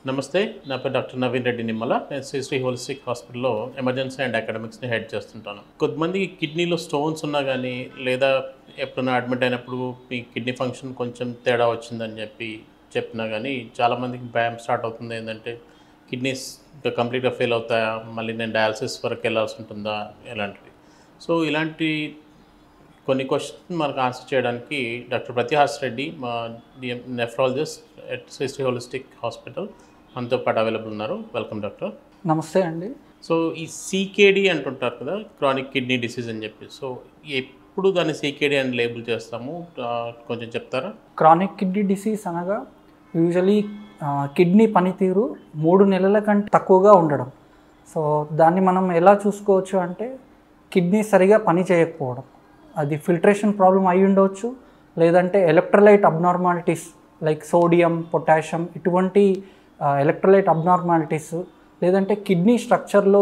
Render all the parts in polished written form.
నమస్తే. నా పేరు డాక్టర్ నవీన్ రెడ్డి నిమ్మల. నేను శ్రీ హోలిస్టిక్ హాస్పిటల్‌లో ఎమర్జెన్సీ అండ్ అకాడమిక్స్‌ని హెడ్ చేస్తుంటాను. కొంతమందికి కిడ్నీలో స్టోన్స్ ఉన్నా గానీ, లేదా ఎప్పుడైనా అడ్మిట్ అయినప్పుడు మీ కిడ్నీ ఫంక్షన్ కొంచెం తేడా వచ్చిందని చెప్పినా గానీ, చాలామందికి భయం స్టార్ట్ అవుతుంది. ఏందంటే కిడ్నీస్ ఇంకా కంప్లీట్‌గా ఫెయిల్ అవుతాయా? మళ్ళీ నేను డయాలసిస్ వరకు వెళ్ళాల్సి ఉంటుందా? ఇలాంటివి. సో, ఇలాంటి కొన్ని క్వశ్చన్స్ మనకు ఆన్సర్ చేయడానికి డాక్టర్ ప్రతిహాస్ రెడ్డి మా nephrologist at Sri holistic hospital మనతో పాటు అవైలబుల్ ఉన్నారు. Welcome doctor. నమస్తే అండి. సో ఈ సీకేడి అంటుంటారు కదా, క్రానిక్ కిడ్నీ డిసీజ్ అని చెప్పి. సో ఎప్పుడు దాన్ని సీకేడి అని లేబుల్ చేస్తాము, కొంచెం చెప్తారా? క్రానిక్ కిడ్నీ డిసీజ్ అనగా యూజువలీ కిడ్నీ పనితీరు 3 నెలల కంటే తక్కువగా ఉండడం. సో దాన్ని మనం ఎలా చూసుకోవచ్చు అంటే కిడ్నీ సరిగా పని చేయకపోవడం. అది ఫిల్ట్రేషన్ ప్రాబ్లం అయి ఉండవచ్చు, లేదంటే electrolyte abnormalities like sodium, potassium ఇటువంటి ఎలక్ట్రోలైట్ అబ్నార్మాలిటీస్, లేదంటే కిడ్నీ స్ట్రక్చర్లో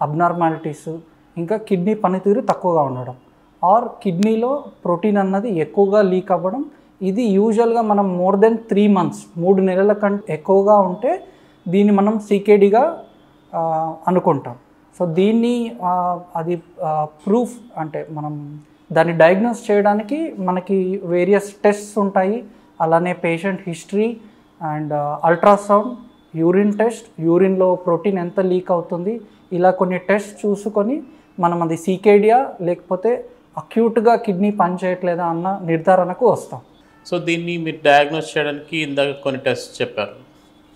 అబ్నార్మాలిటీస్, ఇంకా కిడ్నీ పనితీరు తక్కువగా ఉండడం, ఆర్ కిడ్నీలో ప్రోటీన్ అన్నది ఎక్కువగా లీక్ అవ్వడం. ఇది యూజువల్గా మనం మోర్ దెన్ 3 months 3 నెలల కంటే ఎక్కువగా ఉంటే దీన్ని మనం సీకేడీగా అనుకుంటాం. సో దీన్ని అది ప్రూఫ్ అంటే మనం దాన్ని డయాగ్నోస్ చేయడానికి మనకి వేరియస్ టెస్ట్స్ ఉంటాయి. అలానే patient history and ultrasound, urine test, యూరిన్లో ప్రోటీన్ ఎంత లీక్ అవుతుంది, ఇలా కొన్ని టెస్ట్ చూసుకొని మనం అది సీకేడియా లేకపోతే అక్యూట్గా కిడ్నీ పనిచేయట్లేదా అన్న నిర్ధారణకు వస్తాం. సో దీన్ని మీరు డయాగ్నోస్ చేయడానికి ఇందాక కొన్ని టెస్ట్ చెప్పారు.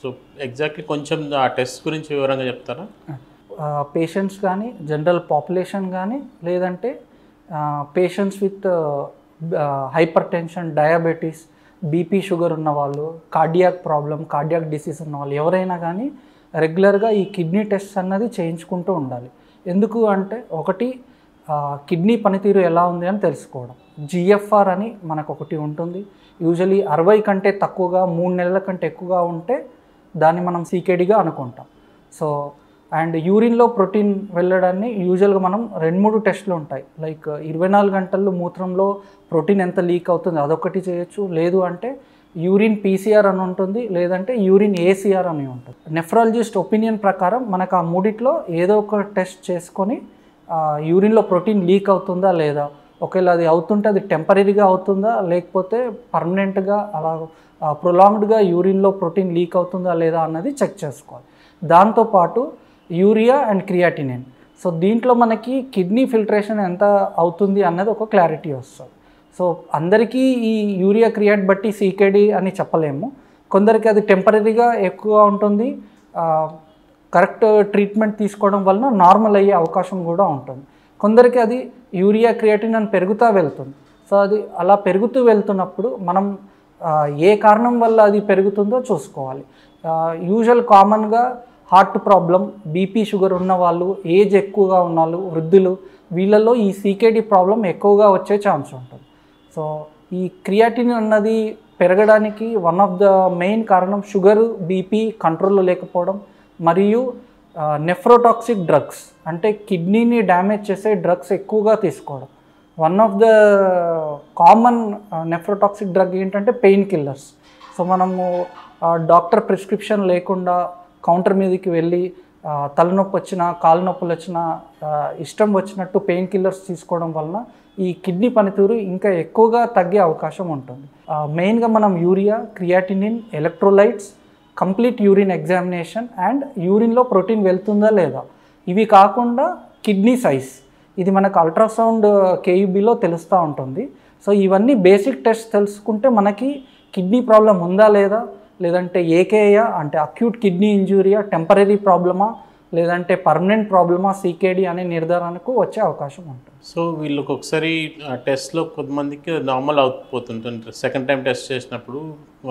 సో ఎగ్జాక్ట్లీ కొంచెం ఆ టెస్ట్ గురించి వివరంగా చెప్తారా? పేషెంట్స్ కానీ, జనరల్ పాపులేషన్ కానీ, లేదంటే patients with hyper tension, diabetes, BP, sugar ఉన్నవాళ్ళు, కార్డియాక్ ప్రాబ్లం, కార్డియాక్ డిసీజ్ ఉన్నవాళ్ళు ఎవరైనా కానీ రెగ్యులర్గా ఈ కిడ్నీ టెస్ట్ అన్నది చేయించుకుంటూ ఉండాలి. ఎందుకు అంటే ఒకటి కిడ్నీ పనితీరు ఎలా ఉంది అని తెలుసుకోవడం. జిఎఫ్ఆర్ అని మనకు ఒకటి ఉంటుంది. యూజువలీ 60 కంటే తక్కువగా 3 నెలల కంటే ఎక్కువగా ఉంటే దాన్ని మనం సీకేడీగా అనుకుంటాం. సో అండ్ యూరిన్లో ప్రోటీన్ వెళ్ళడాన్ని యూజువల్గా మనం 2-3 టెస్టులు ఉంటాయి. లైక్ 24 గంటల్లో మూత్రంలో ప్రోటీన్ ఎంత లీక్ అవుతుంది అదొకటి చేయొచ్చు, లేదు అంటే యూరిన్ పీసీఆర్ అని ఉంటుంది, లేదంటే యూరిన్ ఏసీఆర్ అని ఉంటుంది. నెఫ్రాలజిస్ట్ ఒపీనియన్ ప్రకారం మనకు ఆ మూడిట్లో ఏదో ఒక టెస్ట్ చేసుకొని యూరిన్లో ప్రోటీన్ లీక్ అవుతుందా లేదా, ఒకవేళ అది అవుతుంటే అది టెంపరీగా అవుతుందా లేకపోతే పర్మనెంట్గా అలా ప్రొలాంగ్డ్గా యూరిన్లో ప్రోటీన్ లీక్ అవుతుందా లేదా అన్నది చెక్ చేసుకోవాలి. దాంతోపాటు యూరియా అండ్ క్రియాటినిన్. సో దీంట్లో మనకి కిడ్నీ ఫిల్ట్రేషన్ ఎంత అవుతుంది అన్నది ఒక క్లారిటీ వస్తుంది. సో అందరికీ ఈ యూరియా క్రియాట్ బట్టి సీకేడీ అని చెప్పలేము. కొందరికి అది టెంపరీగా ఎక్కువగా ఉంటుంది, కరెక్ట్ ట్రీట్మెంట్ తీసుకోవడం వలన నార్మల్ అయ్యే అవకాశం కూడా ఉంటుంది. కొందరికి అది యూరియా క్రియాటిన్ అని పెరుగుతూ వెళ్తుంది. సో అది అలా పెరుగుతూ వెళ్తున్నప్పుడు మనం ఏ కారణం వల్ల అది పెరుగుతుందో చూసుకోవాలి. యూజువల్ కామన్గా హార్ట్ ప్రాబ్లం, బీపీ, షుగర్ ఉన్నవాళ్ళు, ఏజ్ ఎక్కువగా ఉన్నవాళ్ళు, వృద్ధులు, వీళ్ళల్లో ఈ సీకేడీ ప్రాబ్లం ఎక్కువగా వచ్చే ఛాన్స్ ఉంటుంది. సో ఈ క్రియాటిన్ అన్నది పెరగడానికి వన్ ఆఫ్ ద మెయిన్ కారణం షుగరు, బీపీ కంట్రోల్లో లేకపోవడం మరియు నెఫ్రోటాక్సిక్ డ్రగ్స్ అంటే కిడ్నీని డ్యామేజ్ చేసే డ్రగ్స్ ఎక్కువగా తీసుకోవడం. One of the common nephrotoxic drug ఏంటంటే పెయిన్ కిల్లర్స్. సో మనము డాక్టర్ ప్రిస్క్రిప్షన్ లేకుండా కౌంటర్ మీదకి వెళ్ళి తలనొప్పి వచ్చినా, కాలు నొప్పులు వచ్చినా ఇష్టం వచ్చినట్టు పెయిన్ కిల్లర్స్ తీసుకోవడం వలన ఈ కిడ్నీ పనితీరు ఇంకా ఎక్కువగా తగ్గే అవకాశం ఉంటుంది. మెయిన్గా మనం urea, creatinine, electrolytes, complete urine examination and యూరిన్లో ప్రోటీన్ వెళ్తుందా లేదా, ఇవి కాకుండా కిడ్నీ సైజ్, ఇది మనకు అల్ట్రాసౌండ్ కేయూబీలో తెలుస్తూ ఉంటుంది. సో ఇవన్నీ బేసిక్ టెస్ట్ తెలుసుకుంటే మనకి కిడ్నీ ప్రాబ్లం ఉందా లేదా, లేదంటే ఏకేయా అంటే అక్యూట్ కిడ్నీ ఇంజూరియా, టెంపరీ ప్రాబ్లమా, లేదంటే పర్మనెంట్ ప్రాబ్లమా, సీకేడీ అనే నిర్ధారణకు వచ్చే అవకాశం ఉంటుంది. సో వీళ్ళకి ఒకసారి టెస్ట్లో కొంతమందికి నార్మల్ అవుతుంటుంది, సెకండ్ టైం టెస్ట్ చేసినప్పుడు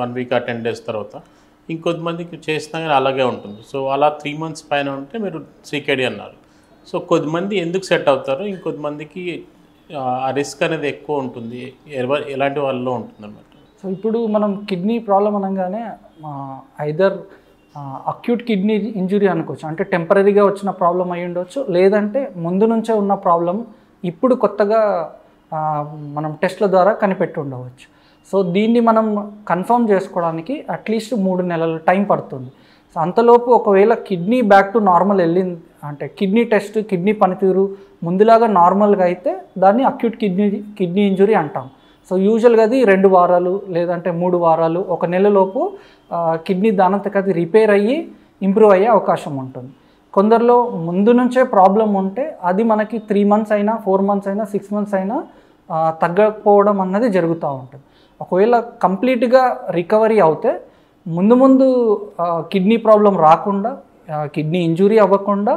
1 week or 10 days తర్వాత. ఇంకొంతమందికి చేసినా కానీ అలాగే ఉంటుంది. సో అలా 3 months పైన ఉంటే మీరు సీకేడీ అన్నారు. సో కొద్దిమంది ఎందుకు సెట్ అవుతారు, ఇంకొద్దిమందికి ఆ రిస్క్ అనేది ఎక్కువ ఉంటుంది, ఎలాంటి వాళ్ళలో ఉంటుంది అన్నమాట. సో ఇప్పుడు మనం కిడ్నీ ప్రాబ్లం అనగానే ఐదర్ అక్యూట్ కిడ్నీ ఇంజురీ అనుకోవచ్చు, అంటే టెంపరీగా వచ్చిన ప్రాబ్లం అయి ఉండొచ్చు, లేదంటే ముందు నుంచే ఉన్న ప్రాబ్లం ఇప్పుడు కొత్తగా మనం టెస్ట్ల ద్వారా కనిపెట్టి ఉండవచ్చు. సో దీన్ని మనం కన్ఫర్మ్ చేసుకోవడానికి అట్లీస్ట్ 3 నెలల టైం పడుతుంది. సో అంతలోపు ఒకవేళ కిడ్నీ బ్యాక్ టు నార్మల్ వెళ్ళింది అంటే కిడ్నీ టెస్ట్ కిడ్నీ పనితీరు ముందులాగా నార్మల్గా అయితే దాన్ని అక్యూట్ కిడ్నీ ఇంజురీ అంటాం. సో యూజువల్గా అది 2 వారాలు లేదంటే 3 వారాలు 1 నెలలోపు కిడ్నీ దానంతకు అది రిపేర్ అయ్యి ఇంప్రూవ్ అయ్యే అవకాశం ఉంటుంది. కొందరిలో ముందు నుంచే ప్రాబ్లం ఉంటే అది మనకి 3 మంత్స్ అయినా 4 మంత్స్ అయినా 6 మంత్స్ అయినా తగ్గకపోవడం అన్నది జరుగుతూ ఉంటుంది. ఒకవేళ కంప్లీట్గా రికవరీ అవుతే ముందు కిడ్నీ ప్రాబ్లం రాకుండా కిడ్నీ ఇంజురీ అవ్వకుండా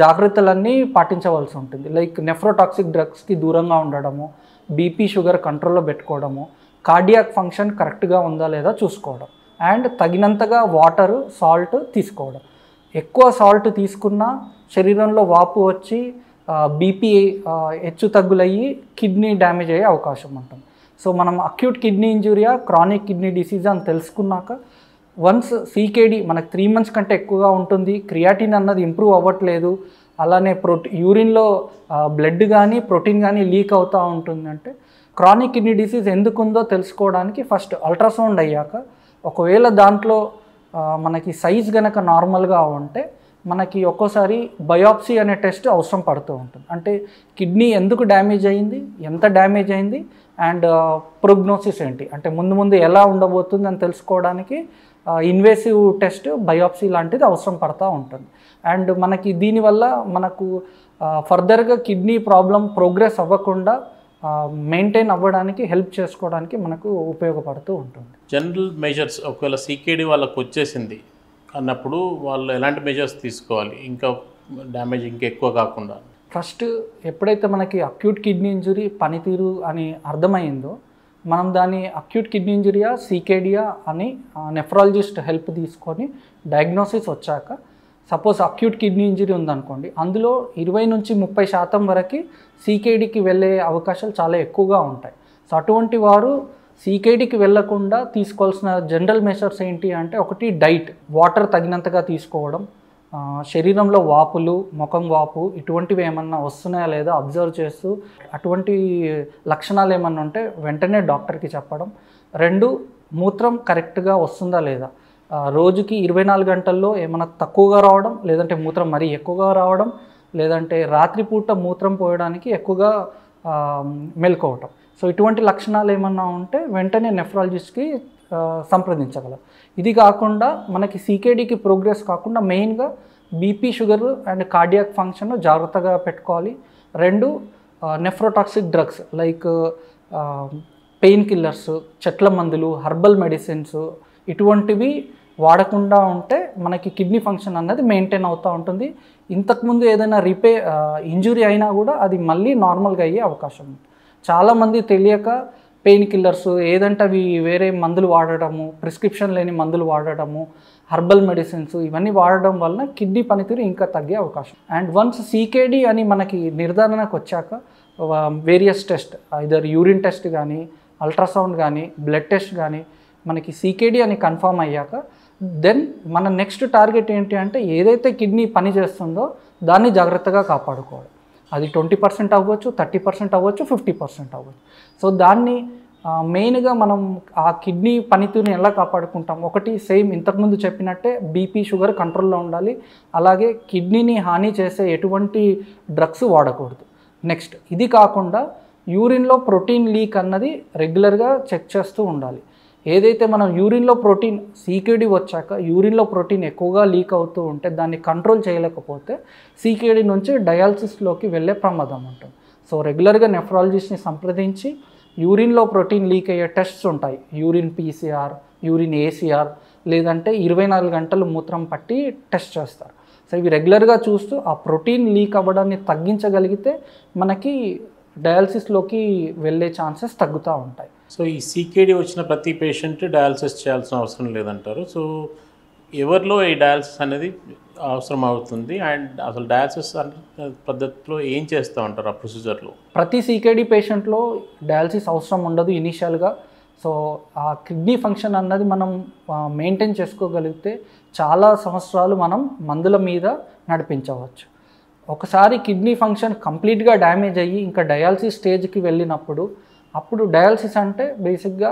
జాగ్రత్తలన్నీ పాటించవలసి ఉంటుంది. లైక్ నెఫ్రోటాక్సిక్ డ్రగ్స్కి దూరంగా ఉండడము, బీపీ షుగర్ కంట్రోల్లో పెట్టుకోవడము, కార్డియాక్ ఫంక్షన్ కరెక్ట్గా ఉందా లేదా చూసుకోవడం, అండ్ తగినంతగా వాటర్ సాల్ట్ తీసుకోవడం. ఎక్కువ సాల్ట్ తీసుకున్నా శరీరంలో వాపు వచ్చి బీపీ హెచ్చు తగ్గులయ్యి కిడ్నీ డ్యామేజ్ అయ్యే అవకాశం ఉంటుంది. సో మనం acute kidney injury chronic kidney disease అని తెలుసుకున్నాక వన్స్ సీకేడి మనకు 3 మంత్స్ కంటే ఎక్కువగా ఉంటుంది, క్రియాటిన్ అన్నది ఇంప్రూవ్ అవ్వట్లేదు, అలానే యూరిన్లో బ్లడ్ కానీ ప్రోటీన్ కానీ లీక్ అవుతూ ఉంటుందంటే క్రానిక్ కిడ్నీ డిసీజ్ ఎందుకు ఉందో తెలుసుకోవడానికి ఫస్ట్ అల్ట్రాసౌండ్ అయ్యాక ఒకవేళ దాంట్లో మనకి సైజ్ గనక నార్మల్గా ఉంటే మనకి ఒక్కోసారి బయాప్సీ అనే టెస్ట్ అవసరం పడుతూ ఉంటుంది. అంటే కిడ్నీ ఎందుకు డ్యామేజ్ అయింది, ఎంత డ్యామేజ్ అయింది, అండ్ ప్రోగ్నోసిస్ ఏంటి, అంటే ముందు ఎలా ఉండబోతుంది అని తెలుసుకోవడానికి ఇన్వేసివ్ టెస్ట్ బయాప్సీ లాంటిది అవసరం పడుతూ ఉంటుంది. అండ్ మనకి దీనివల్ల మనకు ఫర్దర్గా కిడ్నీ ప్రాబ్లం ప్రోగ్రెస్ అవ్వకుండా మెయింటైన్ అవ్వడానికి హెల్ప్ చేసుకోవడానికి మనకు ఉపయోగపడుతూ ఉంటుంది. జనరల్ మెజర్స్ ఒకవేళ సీకేడి వాళ్ళకు వచ్చేసింది అన్నప్పుడు వాళ్ళు ఎలాంటి మెజర్స్ తీసుకోవాలి ఇంకా డ్యామేజ్ ఇంకా ఎక్కువ కాకుండా? ఫస్ట్ ఎప్పుడైతే మనకి అక్యూట్ కిడ్నీ ఇంజురీ పనితీరు అని అర్థమైందో మనం దాన్ని అక్యూట్ కిడ్నీ ఇంజురియా సీకేడియా అని నెఫ్రాలజిస్ట్ హెల్ప్ తీసుకొని డయాగ్నోసిస్ వచ్చాక సపోజ్ అక్యూట్ కిడ్నీ ఇంజురీ ఉందనుకోండి, అందులో 20 నుంచి 30% వరకు సీకేడీకి వెళ్ళే అవకాశాలు చాలా ఎక్కువగా ఉంటాయి. సో అటువంటి వారు సీకేడీకి వెళ్లకుండా తీసుకోవాల్సిన జనరల్ మెషర్స్ ఏంటి అంటే, ఒకటి డైట్, వాటర్ తగినంతగా తీసుకోవడం, శరీరంలో వాపులు ముఖం వాపు ఇటువంటివి ఏమన్నా వస్తున్నాయా లేదా అబ్జర్వ్ చేస్తూ అటువంటి లక్షణాలు ఏమన్నా ఉంటే వెంటనే డాక్టర్కి చెప్పడం. 2 మూత్రం కరెక్ట్గా వస్తుందా లేదా, రోజుకి 24 గంటల్లో ఏమైనా తక్కువగా రావడం లేదంటే మూత్రం మరీ ఎక్కువగా రావడం లేదంటే రాత్రిపూట మూత్రం పోయడానికి ఎక్కువగా మెలుకోవటం. సో ఇటువంటి లక్షణాలు ఏమన్నా ఉంటే వెంటనే నెఫ్రాలజిస్ట్కి సంప్రదించగలరు. ఇది కాకుండా మనకి సీకేడీకి ప్రోగ్రెస్ కాకుండా మెయిన్గా BP sugar and cardiac function జాగ్రత్తగా పెట్టుకోవాలి. 2 nephrotoxic drugs like pain killers, చెట్ల మందులు, హర్బల్ మెడిసిన్స్ ఇటువంటివి వాడకుండా ఉంటే మనకి కిడ్నీ ఫంక్షన్ అన్నది మెయింటైన్ అవుతూ ఉంటుంది. ఇంతకుముందు ఏదైనా ఇంజురీ అయినా కూడా అది మళ్ళీ నార్మల్గా అయ్యే అవకాశం ఉంది. చాలామంది తెలియక పెయిన్ కిల్లర్స్ ఏదంటే అవి వేరే మందులు వాడడము, ప్రిస్క్రిప్షన్ లేని మందులు వాడడము, హర్బల్ మెడిసిన్స్ ఇవన్నీ వాడడం వలన కిడ్నీ పనితీరు ఇంకా తగ్గే అవకాశం. అండ్ వన్స్ సీకేడీ అని మనకి నిర్ధారణకు వచ్చాక various test either urine test కానీ అల్ట్రాసౌండ్ కానీ బ్లడ్ టెస్ట్ కానీ మనకి సీకేడీ అని కన్ఫర్మ్ అయ్యాక దెన్ మన నెక్స్ట్ టార్గెట్ ఏంటి అంటే ఏదైతే కిడ్నీ పని చేస్తుందో దాన్ని జాగ్రత్తగా కాపాడుకోవడం. అది 20% అవ్వచ్చు, 30% అవ్వచ్చు, 50% అవ్వచ్చు. సో దాన్ని మెయిన్గా మనం ఆ కిడ్నీ పనితీరుని ఎలా కాపాడుకుంటాం, ఒకటి సేమ్ ఇంతకుముందు చెప్పినట్టే బీపీ షుగర్ కంట్రోల్లో ఉండాలి, అలాగే కిడ్నీని హాని చేసే ఎటువంటి డ్రగ్స్ వాడకూడదు. నెక్స్ట్ ఇది కాకుండా యూరిన్లో ప్రోటీన్ లీక్ అన్నది రెగ్యులర్గా చెక్ చేస్తూ ఉండాలి. ఏదైతే మనం యూరిన్లో ప్రోటీన్ సీకేడీ వచ్చాక యూరిన్లో ప్రోటీన్ ఎక్కువగా లీక్ అవుతూ ఉంటే దాన్ని కంట్రోల్ చేయలేకపోతే సీకేడీ నుంచి డయాలసిస్లోకి వెళ్ళే ప్రమాదం ఉంటుంది. సో రెగ్యులర్గా నెఫ్రాలజిస్ట్ని సంప్రదించి యూరిన్లో ప్రోటీన్ లీక్ అయ్యే టెస్ట్స్ ఉంటాయి, యూరిన్ పీసీఆర్, యూరిన్ ఏసీఆర్, లేదంటే 24 గంటలు మూత్రం పట్టి టెస్ట్ చేస్తారు. సో ఇవి రెగ్యులర్గా చూస్తూ ఆ ప్రోటీన్ లీక్ అవ్వడాన్ని తగ్గించగలిగితే మనకి డయాలసిస్లోకి వెళ్ళే ఛాన్సెస్ తగ్గుతూ ఉంటాయి. సో ఈ సీకేడీ వచ్చిన ప్రతి పేషెంట్ డయాలసిస్ చేయాల్సిన అవసరం లేదంటారు. సో ఎవరిలో ఈ డయాలసిస్ అనేది అవసరం అవుతుంది అండ్ అసలు డయాలసిస్ పద్ధతిలో ఏం చేస్తూ ఉంటారు ఆ ప్రొసీజర్లో? ప్రతి సీకేడీ పేషెంట్లో డయాలసిస్ అవసరం ఉండదు ఇనీషియల్గా. సో ఆ కిడ్నీ ఫంక్షన్ అన్నది మనం మెయింటైన్ చేసుకోగలిగితే చాలా సంవత్సరాలు మనం మందుల మీద నడిపించవచ్చు. ఒకసారి కిడ్నీ ఫంక్షన్ కంప్లీట్గా డ్యామేజ్ అయ్యి ఇంకా డయాలసిస్ స్టేజ్కి వెళ్ళినప్పుడు అప్పుడు డయాలసిస్ అంటే బేసిక్గా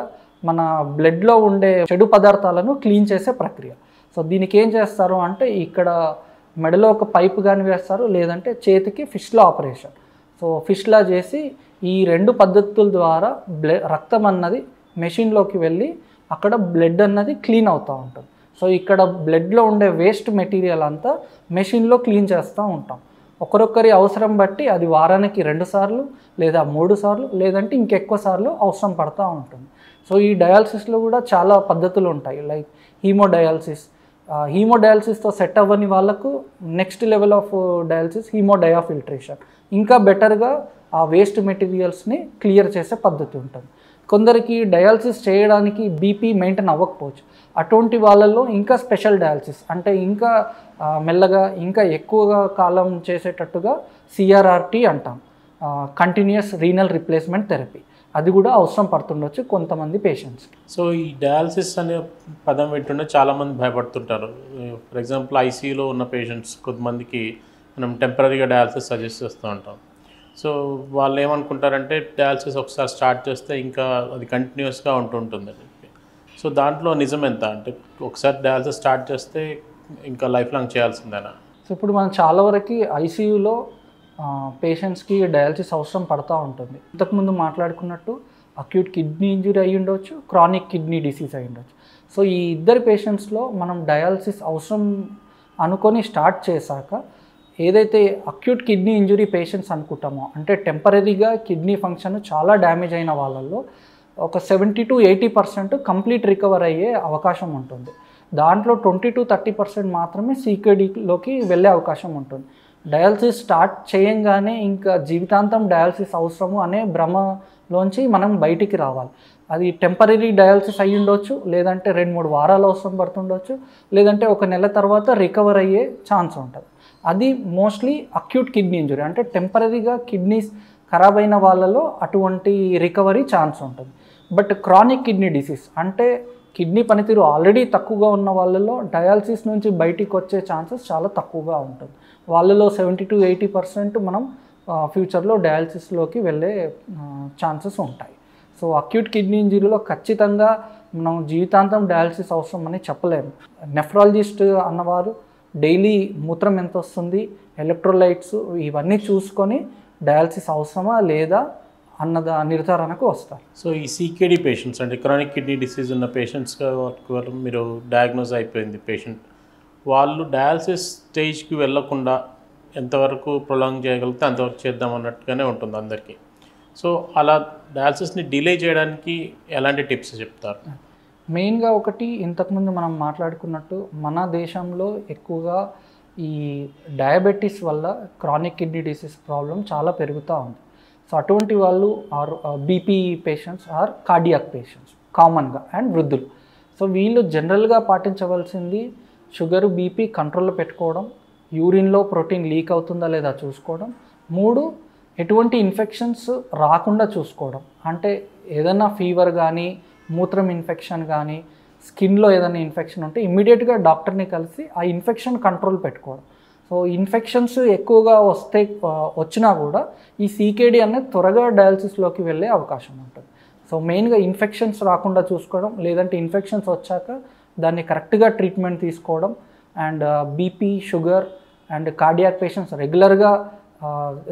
మన బ్లడ్లో ఉండే చెడు పదార్థాలను క్లీన్ చేసే ప్రక్రియ. సో సో దీనికి ఏం చేస్తారు అంటే ఇక్కడ మెడలో ఒక పైపు కానీ వేస్తారు, లేదంటే చేతికి ఫిష్లా ఆపరేషన్. సో ఫిష్లా చేసి ఈ 2 పద్ధతుల ద్వారా రక్తం అన్నది మెషిన్లోకి వెళ్ళి అక్కడ బ్లడ్ అన్నది క్లీన్ అవుతూ ఉంటుంది. సో ఇక్కడ బ్లడ్లో ఉండే వేస్ట్ మెటీరియల్ అంతా మెషిన్లో క్లీన్ చేస్తూ ఉంటాం. ఒకరొకరి అవసరం బట్టి అది వారానికి 2 సార్లు లేదా 3 సార్లు లేదంటే ఇంకెక్కువ సార్లు అవసరం పడుతూ ఉంటుంది. సో ఈ డయాలసిస్లో కూడా చాలా పద్ధతులు ఉంటాయి. లైక్ హీమోడయాలసిస్తో సెట్ అవ్వని వాళ్ళకు నెక్స్ట్ లెవెల్ ఆఫ్ డయాలసిస్ హీమోడయాఫిల్ట్రేషన్, ఇంకా బెటర్గా ఆ వేస్ట్ మెటీరియల్స్ని క్లియర్ చేసే పద్ధతి ఉంటుంది. కొందరికి డయాలసిస్ చేయడానికి బీపీ మెయింటైన్ అవ్వకపోవచ్చు, అటువంటి వాళ్ళల్లో ఇంకా స్పెషల్ డయాలసిస్ అంటే ఇంకా మెల్లగా ఇంకా ఎక్కువగా కాలం చేసేటట్టుగా సిఆర్ఆర్టీ అంటాం, కంటిన్యూస్ రీనల్ రీప్లేస్మెంట్ థెరపీ. అది కూడా అవసరం పడుతుండొచ్చు కొంతమంది పేషెంట్స్కి. సో ఈ డయాలసిస్ అనే పదం వింటుండే చాలామంది భయపడుతుంటారు. ఫర్ ఎగ్జాంపుల్ ఐసీయూలో ఉన్న పేషెంట్స్ కొంతమందికి మనం టెంపరీగా డయాలసిస్ సజెస్ట్ చేస్తూ ఉంటాం. సో వాళ్ళు ఏమనుకుంటారంటే డయాలసిస్ ఒకసారి స్టార్ట్ చేస్తే ఇంకా అది కంటిన్యూస్గా ఉంటుంటుందని చెప్పి. సో దాంట్లో నిజం ఎంత అంటే ఒకసారి డయాలసిస్ స్టార్ట్ చేస్తే ఇంకా లైఫ్ లాంగ్ చేయాల్సిందేనా? సో ఇప్పుడు మనం చాలా వరకు ఐసీయూలో పేషెంట్స్కి డయాలసిస్ అవసరం పడుతూ ఉంటుంది. ఇంతకుముందు మాట్లాడుకున్నట్టు అక్యూట్ కిడ్నీ ఇంజరీ అయ్యి ఉండొచ్చు, క్రానిక్ కిడ్నీ డిసీజ్ అయ్యి ఉండొచ్చు. సో ఈ ఇద్దరు పేషెంట్స్లో మనం డయాలసిస్ అవసరం అనుకొని స్టార్ట్ చేశాక ఏదైతే అక్యూట్ కిడ్నీ ఇంజరీ పేషెంట్స్ అనుకుంటామో అంటే టెంపరీగా కిడ్నీ ఫంక్షన్ చాలా డ్యామేజ్ అయిన వాళ్ళల్లో ఒక 70 to 80% కంప్లీట్ రికవర్ అయ్యే అవకాశం ఉంటుంది. దాంట్లో 20 to 30% మాత్రమే సీకేడీలోకి వెళ్ళే అవకాశం ఉంటుంది. డయాలసిస్ స్టార్ట్ చేయంగానే ఇంకా జీవితాంతం డయాలసిస్ అవసరము అనే భ్రమలోంచి మనం బయటికి రావాలి. అది టెంపరీ డయాలసిస్ అయ్యి ఉండొచ్చు, లేదంటే 2-3 వారాలు అవసరం పడుతుండొచ్చు, లేదంటే 1 నెల తర్వాత రికవర్ అయ్యే ఛాన్స్ ఉంటుంది. అది మోస్ట్లీ అక్యూట్ కిడ్నీ ఇంజరీ అంటే టెంపరీగా కిడ్నీస్ ఖరాబ్ అయిన వాళ్ళలో అటువంటి రికవరీ ఛాన్స్ ఉంటుంది. బట్ క్రానిక్ కిడ్నీ డిసీజ్ అంటే కిడ్నీ పనితీరు ఆల్రెడీ తక్కువగా ఉన్న వాళ్ళలో డయాలసిస్ నుంచి బయటికి వచ్చే ఛాన్సెస్ చాలా తక్కువగా ఉంటుంది. వాళ్ళలో 70 to 80% మనం ఫ్యూచర్లో డయాలసిస్లోకి వెళ్ళే ఛాన్సెస్ ఉంటాయి. సో అక్యూట్ కిడ్నీ ఇంజరీలో ఖచ్చితంగా మనం జీవితాంతం డయాలసిస్ అవసరం అని చెప్పలేము. నెఫ్రాలజిస్ట్ అన్నవారు డైలీ మూత్రం ఎంత వస్తుంది, ఎలక్ట్రోలైట్స్ ఇవన్నీ చూసుకొని డయాలసిస్ అవసరమా లేదా అన్నద నిర్ధారణకు వస్తారు. సో ఈ సీకేడీ పేషెంట్స్ అంటే క్రానిక్ కిడ్నీ డిసీజ్ ఉన్న పేషెంట్స్గా మీరు డయాగ్నోజ్ అయిపోయింది పేషెంట్, వాళ్ళు డయాలసిస్ స్టేజ్కి వెళ్ళకుండా ఎంతవరకు ప్రొలాంగ్ చేయగలిగితే అంతవరకు చేద్దాం అన్నట్టుగానే ఉంటుంది అందరికీ. సో అలా డయాలసిస్ని డిలే చేయడానికి ఎలాంటి టిప్స్ చెప్తారు? మెయిన్గా ఒకటి ఇంతకుముందు మనం మాట్లాడుకున్నట్టు మన దేశంలో ఎక్కువగా ఈ డయాబెటీస్ వల్ల క్రానిక్ కిడ్నీ డిసీజ్ ప్రాబ్లం చాలా పెరుగుతూ ఉంది. సో అటువంటి వాళ్ళు or BP patients or cardiac patients కామన్గా అండ్ వృద్ధులు. సో వీళ్ళు జనరల్గా పాటించవలసింది షుగర్ బీపీ కంట్రోల్లో పెట్టుకోవడం, యూరిన్లో ప్రోటీన్ లీక్ అవుతుందా లేదా చూసుకోవడం, 3 ఎటువంటి ఇన్ఫెక్షన్స్ రాకుండా చూసుకోవడం. అంటే ఏదైనా ఫీవర్ కానీ మూత్రం ఇన్ఫెక్షన్ కానీ స్కిన్లో ఏదైనా ఇన్ఫెక్షన్ ఉంటే ఇమ్మీడియట్గా డాక్టర్ని కలిసి ఆ ఇన్ఫెక్షన్ కంట్రోల్ పెట్టుకోవడం. సో ఇన్ఫెక్షన్స్ ఎక్కువగా వచ్చినా కూడా ఈ సీకేడీ అనేది త్వరగా డయాలసిస్లోకి వెళ్ళే అవకాశం ఉంటుంది. సో మెయిన్గా ఇన్ఫెక్షన్స్ రాకుండా చూసుకోవడం, లేదంటే ఇన్ఫెక్షన్స్ వచ్చాక దాన్ని కరెక్ట్గా ట్రీట్మెంట్ తీసుకోవడం. And BP sugar and cardiac patients రెగ్యులర్గా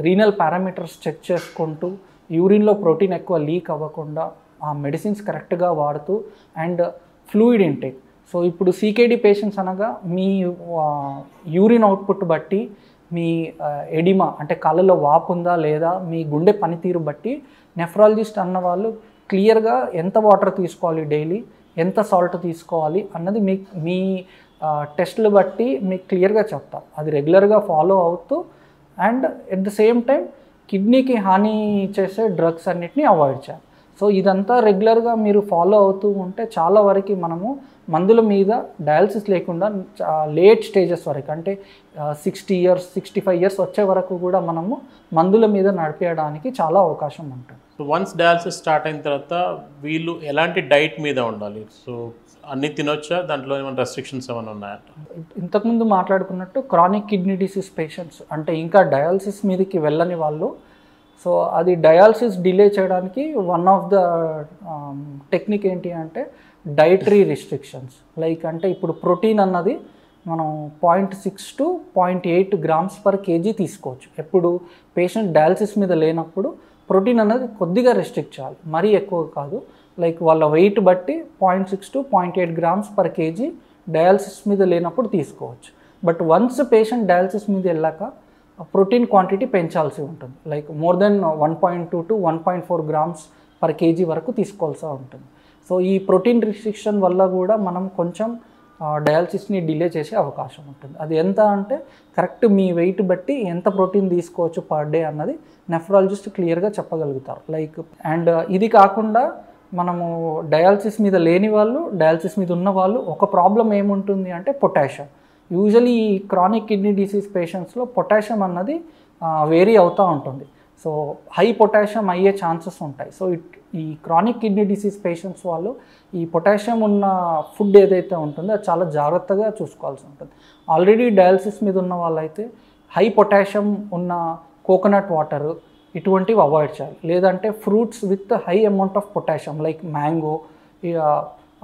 రీనల్ పారామీటర్స్ చెక్ చేసుకుంటూ యూరిన్లో ప్రోటీన్ ఎక్కువ లీక్ అవ్వకుండా ఆ మెడిసిన్స్ కరెక్ట్గా వాడుతూ అండ్ ఫ్లూయిడ్ ఇంటేక్. సో ఇప్పుడు సీకేడీ పేషెంట్స్ అనగా మీ యూరిన్ అవుట్పుట్ బట్టి మీ ఎడిమా అంటే కాళ్ళలో వాపు ఉందా లేదా మీ గుండె పనితీరు బట్టి నెఫ్రాలజిస్ట్ అన్న వాళ్ళు క్లియర్గా ఎంత వాటర్ తీసుకోవాలి డైలీ, ఎంత సాల్ట్ తీసుకోవాలి అన్నది మీ టెస్ట్లు బట్టి మీకు క్లియర్గా చెప్తారు. అది రెగ్యులర్గా ఫాలో అవుతూ and at the same time కిడ్నీకి హాని చేసే డ్రగ్స్ అన్నిటిని అవాయిడ్ చేయాలి. సో ఇదంతా రెగ్యులర్గా మీరు ఫాలో అవుతూ ఉంటే చాలా వరకు మనము మందుల మీద డయాలసిస్ లేకుండా లేట్ స్టేజెస్ వరకు అంటే 60 years 65 years వచ్చే వరకు కూడా మనము మందుల మీద నడిపేయడానికి చాలా అవకాశం ఉంటుంది. సో వన్స్ డయాలసిస్ స్టార్ట్ అయిన తర్వాత వీళ్ళు ఎలాంటి డైట్ మీద ఉండాలి? సో అన్నీ తినొచ్చా? దాంట్లో ఏమైనా రెస్ట్రిక్షన్స్ ఏమైనా ఉన్నాయట? ఇంతకుముందు మాట్లాడుకున్నట్టు క్రానిక్ కిడ్నీ డిసీజ్ పేషెంట్స్ అంటే ఇంకా డయాలసిస్ మీదకి వెళ్ళని వాళ్ళు సో అది డయాలసిస్ డిలే చేయడానికి వన్ ఆఫ్ ద టెక్నిక్ ఏంటి అంటే డైటరీ రిస్ట్రిక్షన్స్. లైక్ అంటే ఇప్పుడు ప్రోటీన్ అన్నది మనం 0.6 to 0.8 గ్రామ్స్ పర్ కేజీ తీసుకోవచ్చు. ఎప్పుడు పేషెంట్ డయాలసిస్ మీద లేనప్పుడు ప్రోటీన్ అన్నది కొద్దిగా రెస్ట్రిక్ట్ చేయాలి, మరీ ఎక్కువ కాదు. లైక్ వాళ్ళ వెయిట్ బట్టి 0.6 to 0.8 grams per KG dialysis మీద లేనప్పుడు తీసుకోవచ్చు. బట్ వన్స్ పేషెంట్ డయాలసిస్ మీద వెళ్ళాక ప్రోటీన్ క్వాంటిటీ పెంచాల్సి ఉంటుంది. Like more than 1.2 to 1.4 grams per KG వరకు తీసుకోవాల్సి ఉంటుంది. సో ఈ ప్రోటీన్ రిస్ట్రిక్షన్ వల్ల కూడా మనం కొంచెం డయాలసిస్ని డిలే చేసే అవకాశం ఉంటుంది. అది ఎంత అంటే కరెక్ట్ మీ వెయిట్ బట్టి ఎంత ప్రోటీన్ తీసుకోవచ్చు పర్ డే అన్నది నెఫ్రాలజిస్ట్ క్లియర్గా చెప్పగలుగుతారు. లైక్ అండ్ ఇది కాకుండా మనము డయాలసిస్ మీద లేని వాళ్ళు, డయాలసిస్ మీద ఉన్న వాళ్ళు ఒక ప్రాబ్లం ఏముంటుంది అంటే పొటాషియం. యూజువలీ ఈ క్రానిక్ కిడ్నీ డిసీజ్ పేషెంట్స్లో పొటాషియం అన్నది వేరీ అవుతూ ఉంటుంది. సో హై పొటాషియం అయ్యే ఛాన్సెస్ ఉంటాయి. సో ఈ క్రానిక్ కిడ్నీ డిసీజ్ పేషెంట్స్ వాళ్ళు ఈ పొటాషియం ఉన్న ఫుడ్ ఏదైతే ఉంటుందో అది చాలా జాగ్రత్తగా చూసుకోవాల్సి ఉంటుంది. ఆల్రెడీ డయాలసిస్ మీద ఉన్న వాళ్ళైతే హై పొటాషియం ఉన్న కోకోనట్ వాటర్ ఇటువంటివి అవాయిడ్ చేయాలి. లేదంటే fruits with high amount of potassium like mango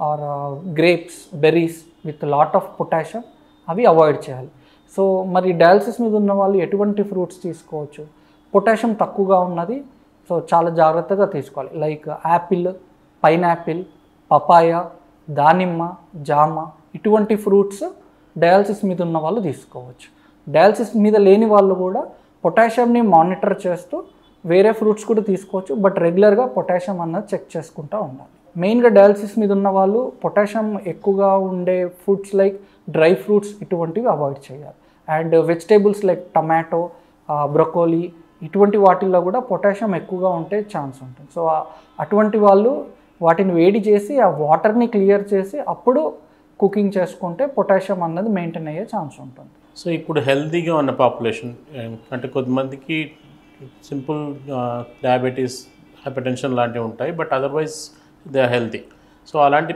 or grapes, berries with lot of potassium అవి అవాయిడ్ చేయాలి. సో మరి డయాలసిస్ మీద ఉన్న వాళ్ళు ఎటువంటి ఫ్రూట్స్ తీసుకోవచ్చు? పొటాషియం తక్కువగా ఉన్నది, సో చాలా జాగ్రత్తగా తీసుకోవాలి. లైక్ యాపిల్, పైనాపిల్, పపాయ, దానిమ్మ, జామ ఇటువంటి ఫ్రూట్స్ డయాలసిస్ మీద ఉన్న వాళ్ళు తీసుకోవచ్చు. డయాలసిస్ మీద లేని వాళ్ళు కూడా పొటాషియంని మానిటర్ చేస్తూ వేరే ఫ్రూట్స్ కూడా తీసుకోవచ్చు. బట్ రెగ్యులర్గా పొటాషియం అన్నది చెక్ చేసుకుంటూ ఉండాలి. మెయిన్గా డయాలసిస్ మీద ఉన్న వాళ్ళు పొటాషియం ఎక్కువగా ఉండే ఫుడ్స్ లైక్ డ్రై ఫ్రూట్స్ ఇటువంటివి అవాయిడ్ చేయాలి. And vegetables like tomato, broccoli ఇటువంటి వాటిల్లో కూడా పొటాషియం ఎక్కువగా ఉంటే ఛాన్స్ ఉంటుంది. సో అటువంటి వాళ్ళు వాటిని వేడి చేసి ఆ వాటర్ని క్లియర్ చేసి అప్పుడు కుకింగ్ చేసుకుంటే పొటాషియం అన్నది మెయింటైన్ అయ్యే ఛాన్స్ ఉంటుంది. సో ఇప్పుడు హెల్తీగా ఉన్న పాపులేషన్ అంటే కొద్దిమందికి సింపుల్ డయాబెటీస్, హైపర్టెన్షన్ లాంటివి ఉంటాయి, but otherwise they are healthy. So అలాంటి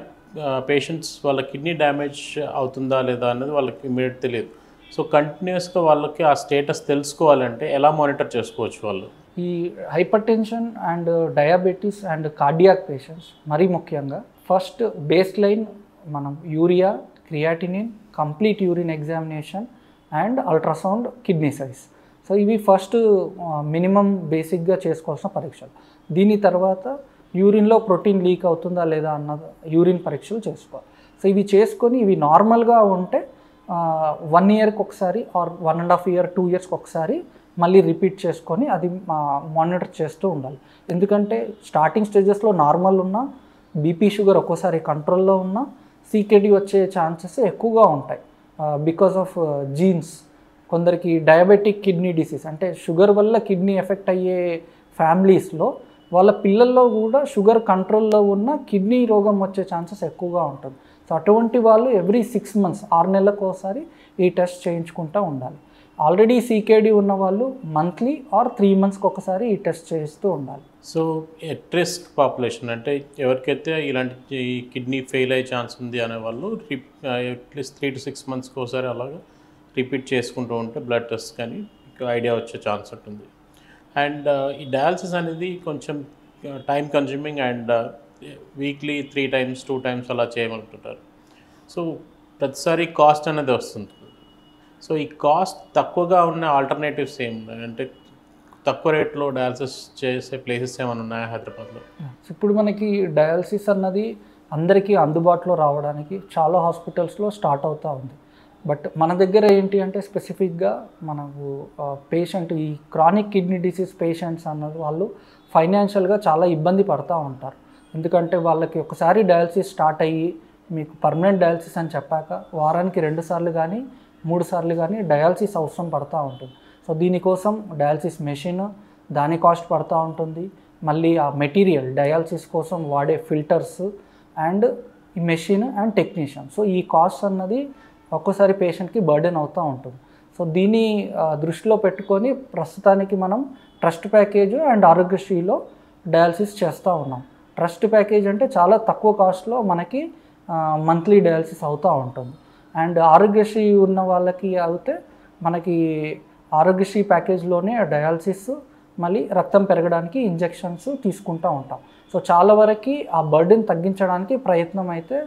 పేషెంట్స్ వాళ్ళ కిడ్నీ డ్యామేజ్ అవుతుందా లేదా అన్నది వాళ్ళకి ఇమీడియట్ తెలియదు. సో కంటిన్యూస్గా వాళ్ళకి ఆ స్టేటస్ తెలుసుకోవాలంటే ఎలా మానిటర్ చేసుకోవచ్చు వాళ్ళు? ఈ hyper tension and diabetes and cardiac patients మరీ ముఖ్యంగా ఫస్ట్ బేస్ లైన్ మనం urea, creatinine, complete urine examination and ultrasound, kidney size. So ఇవి ఫస్ట్ మినిమం బేసిక్గా చేసుకోవాల్సిన పరీక్షలు. దీని తర్వాత యూరిన్లో ప్రోటీన్ లీక్ అవుతుందా లేదా అన్న యూరిన్ పరీక్షలు చేసుకోవాలి. సో ఇవి చేసుకొని ఇవి నార్మల్గా ఉంటే 1 yearకి ఒకసారి ఆర్ 1.5 year 2 yearsకి ఒకసారి మళ్ళీ రిపీట్ చేసుకొని అది మానిటర్ చేస్తూ ఉండాలి. ఎందుకంటే స్టార్టింగ్ స్టేజెస్లో నార్మల్ ఉన్న బీపీ, షుగర్ ఒక్కోసారి కంట్రోల్లో ఉన్న సీకేడీ వచ్చే ఛాన్సెస్ ఎక్కువగా ఉంటాయి బికాస్ ఆఫ్ జీన్స్. కొందరికి డయాబెటిక్ కిడ్నీ డిసీజ్ అంటే షుగర్ వల్ల కిడ్నీ ఎఫెక్ట్ అయ్యే ఫ్యామిలీస్లో వాళ్ళ పిల్లల్లో కూడా షుగర్ కంట్రోల్లో ఉన్న కిడ్నీ రోగం వచ్చే ఛాన్సెస్ ఎక్కువగా ఉంటుంది. సో అటువంటి వాళ్ళు ఎవ్రీ 6 months 6 నెలలకు ఒకసారి ఈ టెస్ట్ చేయించుకుంటూ ఉండాలి. ఆల్రెడీ సీకేడీ ఉన్న వాళ్ళు మంత్లీ ఆర్ 3 monthsకి ఒకసారి ఈ టెస్ట్ చేయిస్తూ ఉండాలి. సో ఎట్ రిస్క్ పాపులేషన్ అంటే ఎవరికైతే ఇలాంటి కిడ్నీ ఫెయిల్ అయ్యే ఛాన్స్ ఉంది అనే వాళ్ళు అట్లీస్ట్ 3 to 6 monthsకి ఒకసారి అలాగా రిపీట్ చేసుకుంటూ ఉంటే బ్లడ్ టెస్ట్ కానీ ఐడియా వచ్చే ఛాన్స్ ఉంటుంది. అండ్ ఈ డయాలసిస్ అనేది కొంచెం time consuming and weekly 3 times 2 times అలా చేయమంటుంటారు. సో ప్రతిసారి కాస్ట్ అనేది వస్తుంది. సో ఈ కాస్ట్ తక్కువగా ఉన్న ఆల్టర్నేటివ్స్ ఏమున్నాయి అంటే తక్కువ రేట్లో డయాలసిస్ చేసే ప్లేసెస్ ఏమైనా ఉన్నాయా హైదరాబాద్లో? ఇప్పుడు మనకి డయాలసిస్ అన్నది అందరికీ అందుబాటులో రావడానికి చాలా హాస్పిటల్స్లో స్టార్ట్ అవుతూ ఉంది. బట్ మన దగ్గర ఏంటి అంటే స్పెసిఫిక్గా మనకు పేషెంట్ ఈ క్రానిక్ కిడ్నీ డిసీజ్ పేషెంట్స్ అన్నది వాళ్ళు ఫైనాన్షియల్గా చాలా ఇబ్బంది పడుతూ ఉంటారు. ఎందుకంటే వాళ్ళకి ఒకసారి డయాలసిస్ స్టార్ట్ అయ్యి మీకు పర్మనెంట్ డయాలసిస్ అని చెప్పాక వారానికి 2 సార్లు కానీ 3 సార్లు కానీ డయాలసిస్ అవసరం పడుతూ ఉంటుంది. సో దీనికోసం డయాలసిస్ మెషిన్ దాని కాస్ట్ పడుతూ ఉంటుంది. మళ్ళీ ఆ మెటీరియల్ డయాలసిస్ కోసం వాడే ఫిల్టర్స్ అండ్ ఈ మెషిన్ అండ్ టెక్నీషియన్. సో ఈ కాస్ట్ అన్నది ఒక్కోసారి పేషెంట్కి బర్డెన్ అవుతూ ఉంటుంది. సో దీన్ని దృష్టిలో పెట్టుకొని ప్రస్తుతానికి మనం ట్రస్ట్ ప్యాకేజ్ అండ్ ఆరోగ్యశ్రీలో డయాలసిస్ చేస్తూ ఉన్నాం. ట్రస్ట్ ప్యాకేజ్ అంటే చాలా తక్కువ కాస్ట్లో మనకి మంత్లీ డయాలసిస్ అవుతూ ఉంటుంది. అండ్ ఆరోగ్యశ్రీ ఉన్న వాళ్ళకి అయితే మనకి ఆరోగ్యశ్రీ ప్యాకేజ్లోనే డయాలసిస్ మళ్ళీ రక్తం పెరగడానికి ఇంజెక్షన్స్ తీసుకుంటూ ఉంటాం. సో చాలా వరకు ఆ బర్డెన్ తగ్గించడానికి ప్రయత్నం అయితే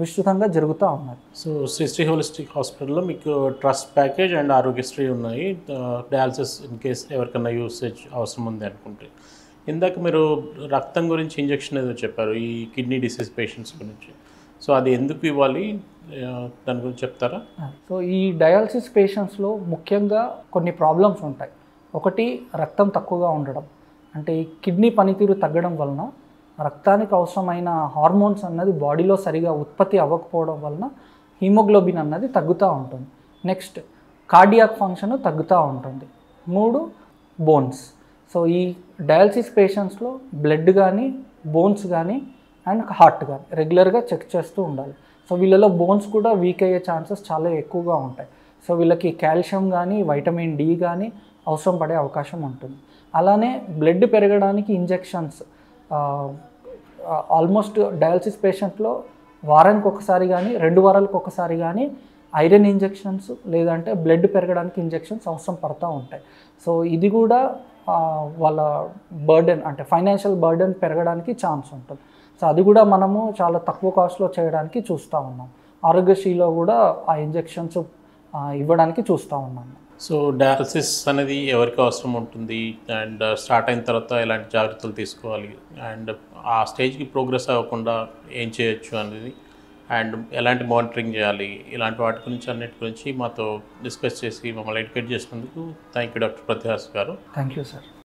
విస్తృతంగా జరుగుతూ ఉన్నది. సో శ్రీ హోలిస్టిక్ హాస్పిటల్లో మీకు ట్రస్ట్ ప్యాకేజ్ అండ్ ఆరోగ్యశ్రీ ఉన్నాయి. డయాలసిస్ ఇన్ కేస్ ఎవరికైనా యూసేజ్ అవసరం ఉంది అనుకుంటే. ఇందాక మీరు రక్తం గురించి ఇంజెక్షన్ ఏదో చెప్పారు ఈ కిడ్నీ డిసీజ్ పేషెంట్స్ గురించి. సో అది ఎందుకు ఇవ్వాలి, దాని గురించి చెప్తారా? సో ఈ డయాలసిస్ పేషెంట్స్లో ముఖ్యంగా కొన్ని ప్రాబ్లమ్స్ ఉంటాయి. ఒకటి రక్తం తక్కువగా ఉండడం, అంటే ఈ కిడ్నీ పనితీరు తగ్గడం వలన రక్తానికి అవసరమైన హార్మోన్స్ అన్నది బాడీలో సరిగా ఉత్పత్తి అవ్వకపోవడం వలన హీమోగ్లోబిన్ అన్నది తగ్గుతూ ఉంటుంది. నెక్స్ట్ కార్డియాక్ ఫంక్షన్ తగ్గుతూ ఉంటుంది. 3 బోన్స్. సో ఈ డయాలసిస్ పేషెంట్స్లో బ్లడ్ కానీ బోన్స్ కానీ అండ్ హార్ట్ కానీ రెగ్యులర్గా చెక్ చేస్తూ ఉండాలి. సో వీళ్ళలో బోన్స్ కూడా వీక్ అయ్యే ఛాన్సెస్ చాలా ఎక్కువగా ఉంటాయి. సో వీళ్ళకి కాల్షియం కానీ వైటమిన్ డి కానీ అవసరం పడే అవకాశం ఉంటుంది. అలానే బ్లడ్ పెరగడానికి ఇంజెక్షన్స్ ఆల్మోస్ట్ డయాలసిస్ పేషెంట్లో వారానికి ఒకసారి కానీ 2 వారాలకు ఒకసారి కానీ ఐరన్ ఇంజెక్షన్స్ లేదంటే బ్లడ్ పెరగడానికి ఇంజెక్షన్స్ అవసరం పడుతూ ఉంటాయి. సో ఇది కూడా వాళ్ళ బర్డెన్ అంటే ఫైనాన్షియల్ బర్డెన్ పెరగడానికి ఛాన్స్ ఉంటుంది. సో అది కూడా మనము చాలా తక్కువ కాస్ట్లో చేయడానికి చూస్తూ ఉన్నాం. ఆరోగ్యశ్రీలో కూడా ఆ ఇంజెక్షన్స్ ఇవ్వడానికి చూస్తూ ఉన్నాము. సో డయాలసిస్ అనేది ఎవరికి అవసరం ఉంటుంది అండ్ స్టార్ట్ అయిన తర్వాత ఎలాంటి జాగ్రత్తలు తీసుకోవాలి అండ్ ఆ స్టేజ్కి ప్రోగ్రెస్ అవ్వకుండా ఏం చేయొచ్చు అనేది అండ్ ఎలాంటి మానిటరింగ్ చేయాలి, ఇలాంటి వాటి గురించి అన్నిటి గురించి మాతో డిస్కస్ చేసి మమ్మల్ని ఎడ్యుకేట్ చేసినందుకు థ్యాంక్ యూ డాక్టర్ ప్రతిహాస్ గారు. Thank you sir.